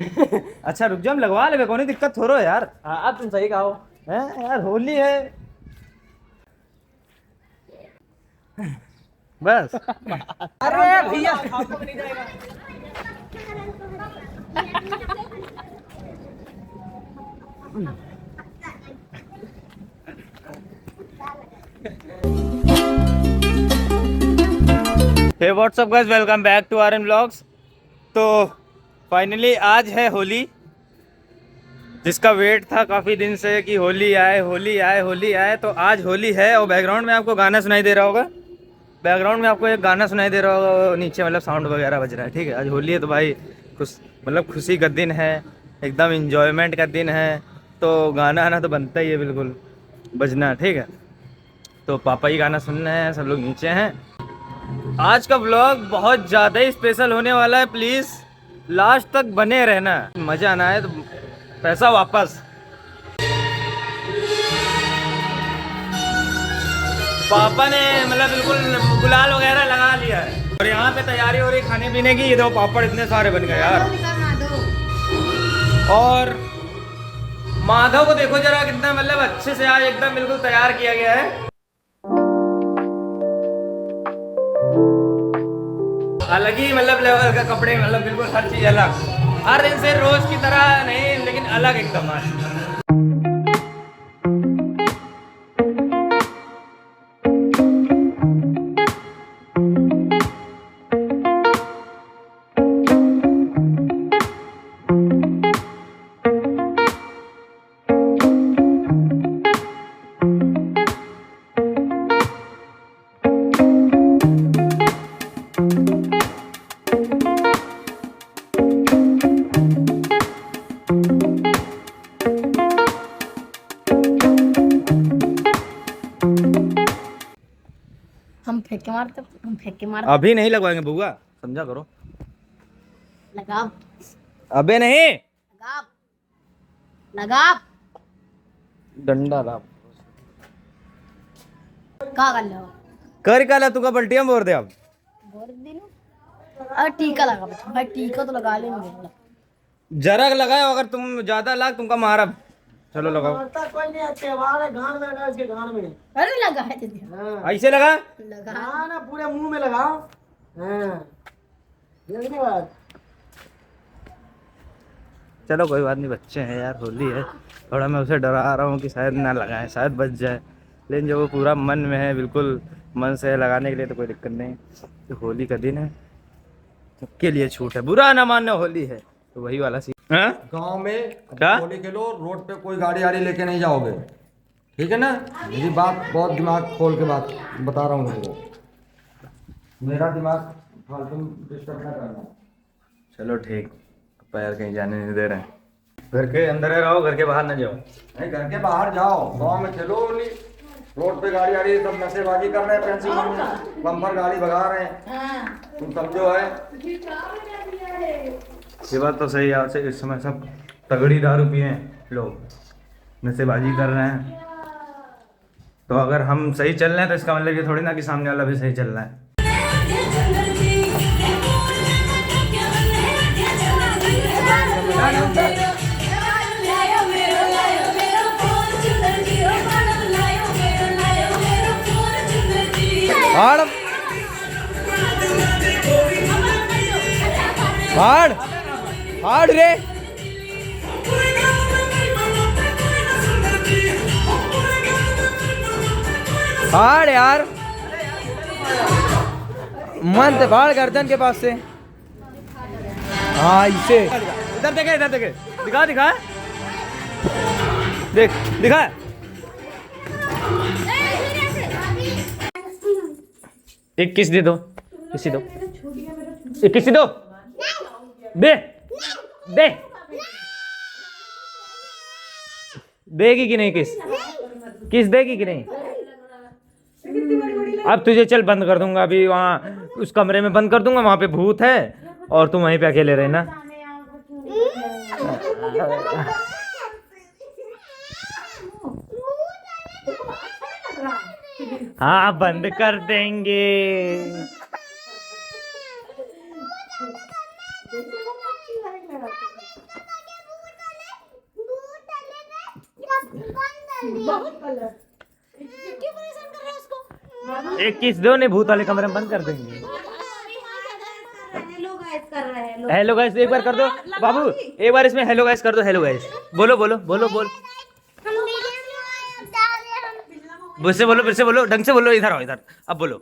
अच्छा रुक जाओ, हम लगवा ले, कोई दिक्कत थोड़ो यार। हाँ तुम सही कहो। हैं यार, होली है बस। अरे भैया आपको नहीं जाएगा। Hey what's up guys, welcome back to Aryan vlogs. तो फाइनली आज है होली, जिसका वेट था काफ़ी दिन से कि होली आए होली आए होली आए। तो आज होली है और बैकग्राउंड में आपको गाना सुनाई दे रहा होगा। बैकग्राउंड में आपको एक गाना सुनाई दे रहा होगा नीचे, मतलब साउंड वगैरह बज रहा है। ठीक है, आज होली है तो भाई खुश, मतलब खुशी का दिन है, एकदम इन्जॉयमेंट का दिन है। तो गाना आना तो बनता ही है, बिल्कुल बजना। ठीक है, तो पापा ही गाना सुन रहे हैं, सब लोग नीचे हैं। आज का व्लॉग बहुत ज़्यादा ही स्पेशल होने वाला है, प्लीज़ लास्ट तक बने रहना। मज़ा आना है तो पैसा वापस। पापा ने मतलब बिल्कुल गुलाल वगैरह लगा लिया है और यहाँ पे तैयारी हो रही खाने पीने की। ये दो पापड़ इतने सारे बन गए यार। और माधव को देखो जरा, कितना मतलब अच्छे से आज एकदम बिल्कुल तैयार किया गया है। अलग ही मतलब लेवल का कपड़े, मतलब बिल्कुल हर चीज अलग, हर दिन से रोज की तरह नहीं, लेकिन अलग एकदम आज। हम फेंक के मारते। अभी नहीं लगवाएंगे बुआ, समझा करो। लगाओ। अबे नहीं, लगाओ। लगाओ। डंडा ला का कर लो। कर काला तू का पलटिया बोल दे अब। बोल दिन। अरे टीका लगा बच्चा, भाई टीका तो लगा लेंगे। जरा लगाओ, अगर तुम ज्यादा लाग तुमका मारा। चलो लगाओ। कोई नहीं, त्योहार है, गान में लगा, इसके गान में। अरे लगा है तो ऐसे लगा। लगा। हाँ ना, पूरे मुंह में लगाओ। हाँ देखने बाद। चलो कोई बात नहीं, बच्चे हैं यार, होली है। थोड़ा मैं उसे डरा रहा हूँ कि शायद ना लगाएं, शायद बच जाए। लेकिन जो वो पूरा मन में है, बिल्कुल मन से लगाने के लिए, तो कोई दिक्कत नहीं। तो होली का दिन है, सबके लिए छूट है, बुरा ना मानना, होली है तो वही वाला सीन। हाँ? गांव में क्या? होली खेलो, रोड पे कोई गाड़ी आड़ी लेके नहीं जाओगे, ठीक है ना। मेरी बात बहुत दिमाग खोल के बात बता रहा हूँ तुमको, मेरा दिमाग फालतू डिस्टर्ब ना करना। चलो ठीक, पैर कहीं जाने नहीं दे रहे हैं। घर के अंदर रहो, घर के बाहर ना जाओ। नहीं, घर के बाहर जाओ, गांव में खेलो होली। रोड पे गाड़ी आड़ी सब नशेबाजी कर रहे हैं, पेंसिल बम्पर गाड़ी भगा रहे हैं, तुम समझो है। ये बात तो सही है, इस समय सब तगड़ी दारू पिए हैं लोग, नशेबाजी कर रहे हैं। तो अगर हम सही चल रहे हैं तो इसका मतलब ये थोड़ी ना कि सामने वाला भी सही चल रहा है। हाड़ हाड़ हाड़ रे, हाड़ यार, मन तो बाढ़ गर्दन के पास से। हाँ इसे इधर देखे, इधर देखे, दिखा दिखा, देख दिखा। एक किस दे दो, किसी दो, एक किसी दो, दे दे, देगी कि नहीं किस, किस देगी कि नहीं। अब तुझे चल बंद कर दूंगा, अभी वहाँ उस कमरे में बंद कर दूंगा, वहाँ पे भूत है और तुम वहीं पे अकेले रहना। हाँ बंद कर देंगे। क्यों परेशान कर रहे हो उसको? एक किस दो, नहीं भूत वाले कमरे में बंद कर देंगे। हेलो गाइस एक बार कर दो बाबू, एक बार इसमें हेलो गाइस कर दो। हेलो गाइस बोलो बोलो बोलो बोल, फिर से बोलो, फिर से बोलो, ढंग से बोलो, इधर आओ इधर, अब बोलो।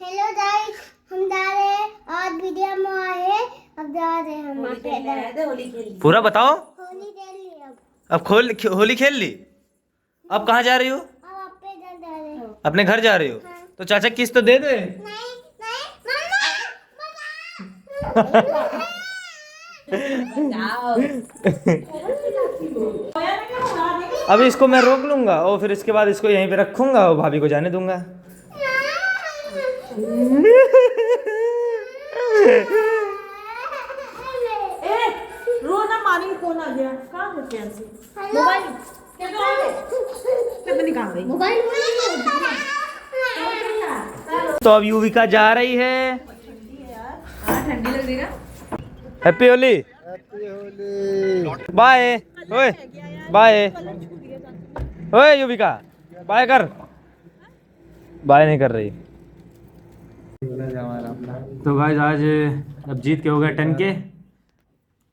हेलो गाइस, हम जा रहे हैं आज वीडियो में आए हैं, अब जा रहे हैं हम होली खेलने। पूरा बताओ। होली खेल ली अब होली खेल ली, अब कहाँ जा रही हो? अब आप पे जा रहे हो। अपने घर जा रही हो? तो चाचा किस्त तो दे दे। नहीं मम्मा अभी इसको मैं रोक लूंगा और फिर इसके बाद इसको यहीं पे रखूंगा और भाभी को जाने दूंगा। रोना मारी कौन आ गया? कहाँ हो गया? मोबाइल तो अब युविका जा रही है। ठंडी लग रही है। हैप्पी होली। बाय। ओए बाय। ओए युविका बाय कर। बाय नहीं कर रही। तो गाइस आज अभिजीत के हो गए 10 के,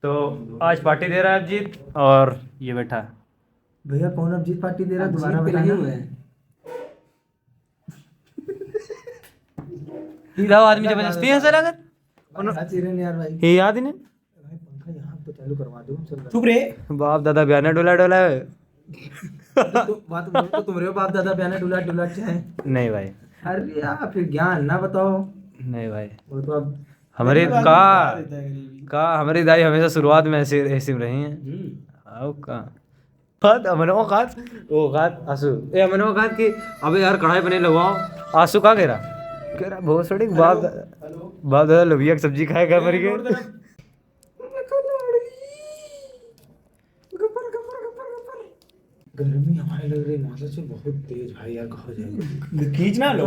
तो आज पार्टी दे रहा है अभिजीत। और ये बैठा भैया कौन अभिजीत पार्टी दे रहा है? दोबारा बताना। सीधा आदमी जबरदस्ती है सर अगर चिरन यार भाई, ये याद ही नहीं। भाई पंखा यहाँ तो चालू करवा दो। चुप रे बाप दादा बयाना डोला डोला है। बात तो तुम रहे हो, बाप दादा बयाना डुला डुला चाहे। नहीं भाई, अरे यार फिर ज्ञान ना बताओ। नहीं भाई, वो तो अब हमारी हमारी दाई हमेशा शुरुआत में ऐसे ऐसी में रही हैं। आओ का बात अमनो खात वो खात आंसू ए अमनो खात की अबे यार कढ़ाई बने लगवाओ। आंसू कहाँ कह रहा बहुत सड़ी बाप दादा लोबिया की सब्जी खाएगा मर के। गर्मी हमारे लग रही मौसम से बहुत तेज भाई यार, कहा जाए खींचना लो।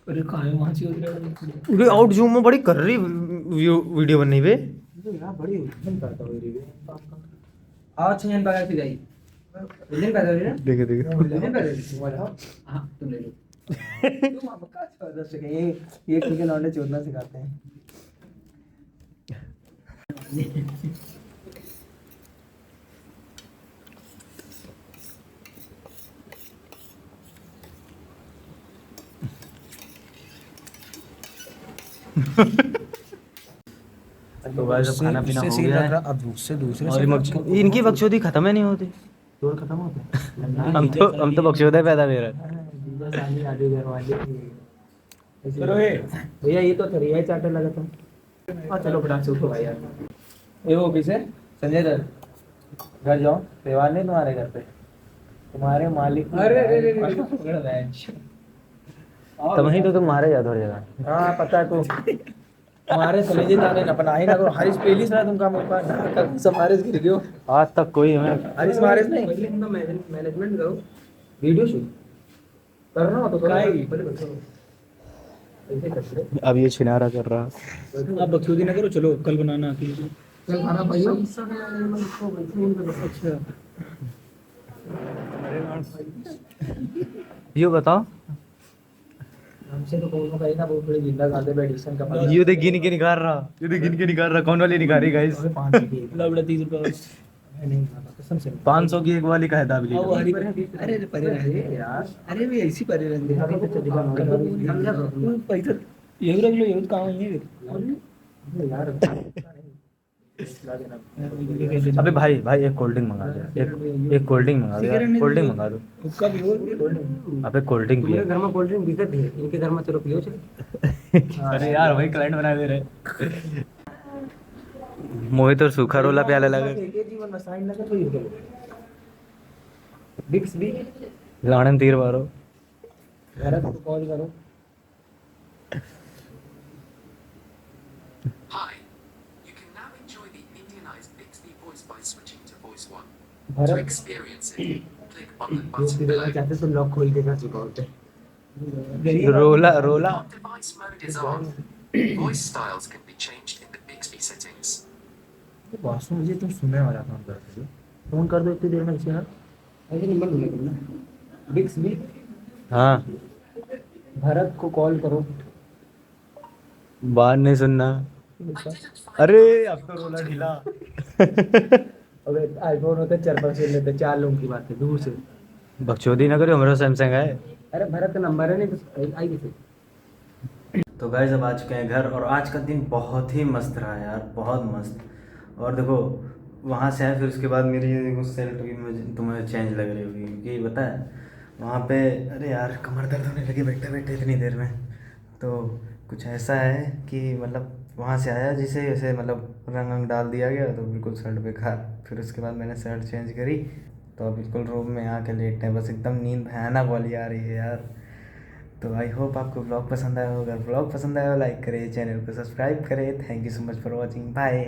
अरे कहाँ है वहाँ से उधर ये आउट जूम में बड़ी कर रही वीडियो बननी बे। यार बड़ी उठन करता हुई रही है। आओ छन बागा से जाई लेन पैदा रे ना देखे देखे लेन पैदा तुम्हारा। हां तुम ले लो। तुम अब का छोड़ सके ये ठीक है, लौंडे चोदना सिखाते हैं। तो गाइस अब खाना पीना हो गया है। अब उससे दूसरे और इनकी बकचोदी खत्म ही नहीं होती। तोड़ खत्म हो गया। हम तो बकचोदा पैदा दे रहे भैया ये तो थरिया चाटे लगा था। हाँ चलो फटाक से उठो भाई यार। ये वो ऑफिस है संजय दत्त। घर जाओ, त्योहार नहीं तुम्हारे घर पे, तुम्हारे मालिक। अरे तब ही तो तुम मारे जाते हो जगह। हाँ पता है। तो हमारे सलेजे ताने न पनाही ना, तो हरीश पेलिस ना तुमका मौका ना कर समारेस गिर गयो। आज तक कोई हमें हरीश मारेस नहीं, पहले तुमका मैनेजमेंट करो, वीडियो शूट करना हो तो करो। पहले बताओ ऐसे करते। अब ये छिनारा कर रहा। अब बकचोदी ना करो, चलो कल बनाना कल खाना भाइयों। अच्छा ये बताओ हमसे तो कौन कहीं ना बहुत बड़ी जिंदा गाते पे एडिशन का। ये देख गिन के निकाल रहा, ये देख गिन के निकाल रहा। कौन वाली निकाल रही गाइस? 5 की लबड़ा 30 रुपए नहीं कसम से 500 की एक वाली का है दाबली। अरे परे रहे यार। अरे भी ऐसी परे रहते अभी तो दिखा पैसा ये रख लो, ये काम है यार। अबे भाई भाई एक कोल्ड ड्रिंक मंगा दो, एक कोल्ड ड्रिंक मंगा दो, कोल्ड ड्रिंक मंगा दो। अबे कोल्ड ड्रिंक पिए। घर में कोल्ड ड्रिंक बिकत है, इनके घर में चलो पियो चलो। अरे यार वही क्लाइंट बना दे रहे। मोहित और सूखा रोला प्याला लगा। जीवन में साइन लगा तो ये बिक्स भी लाणन तीर मारो। घर को कॉल करो। Hi, you can now enjoy the Indianized Bixby voice by switching to voice 1. To Bharat experience it, click on the ये button तेरे below. चाहते तो लॉक खोल के कर चुका होते। रोला रोला When device mode is on, voice styles can be changed in the Bixby settings. वास्तव मुझे तुम सुनने वाला काम कर रहे हो। फोन कर दो इतनी देर में इसे यार। ऐसे नंबर ढूंढे तुमने बिक्स बी हाँ भरत को कॉल करो। बात नहीं सुनना। अरे अब तो रोला ढीला। अबे आईफोन होते 4-5 ले लेते, 4 लोगों की बात है दूर से। बकचोदी ना करो, हमारा सैमसंग है। अरे भरत का नंबर है नहीं तो आई कैसे। तो गाइस अब आ चुके हैं घर, और आज का दिन बहुत ही मस्त रहा यार, बहुत मस्त। और देखो वहाँ से आए, फिर उसके बाद मेरी ये देखो शर्ट भी मुझे तुम्हें चेंज लग रही होगी, क्योंकि पता है वहाँ पे, अरे यार कमर दर्द होने लगी बैठे बैठे इतनी देर में। तो कुछ ऐसा है कि मतलब वहाँ से आया जिसे ऐसे मतलब रंग वंग डाल दिया गया, तो बिल्कुल शर्ट बेकार। फिर उसके बाद मैंने शर्ट चेंज करी, तो अब बिल्कुल रूम में आके लेटे हैं, बस एकदम नींद भयानक वाली आ रही है यार। तो आई होप आपको ब्लॉग पसंद आया होगा। ब्लॉग पसंद आया हो लाइक करें, चैनल को सब्सक्राइब करें। Thank you so much for watching, bye.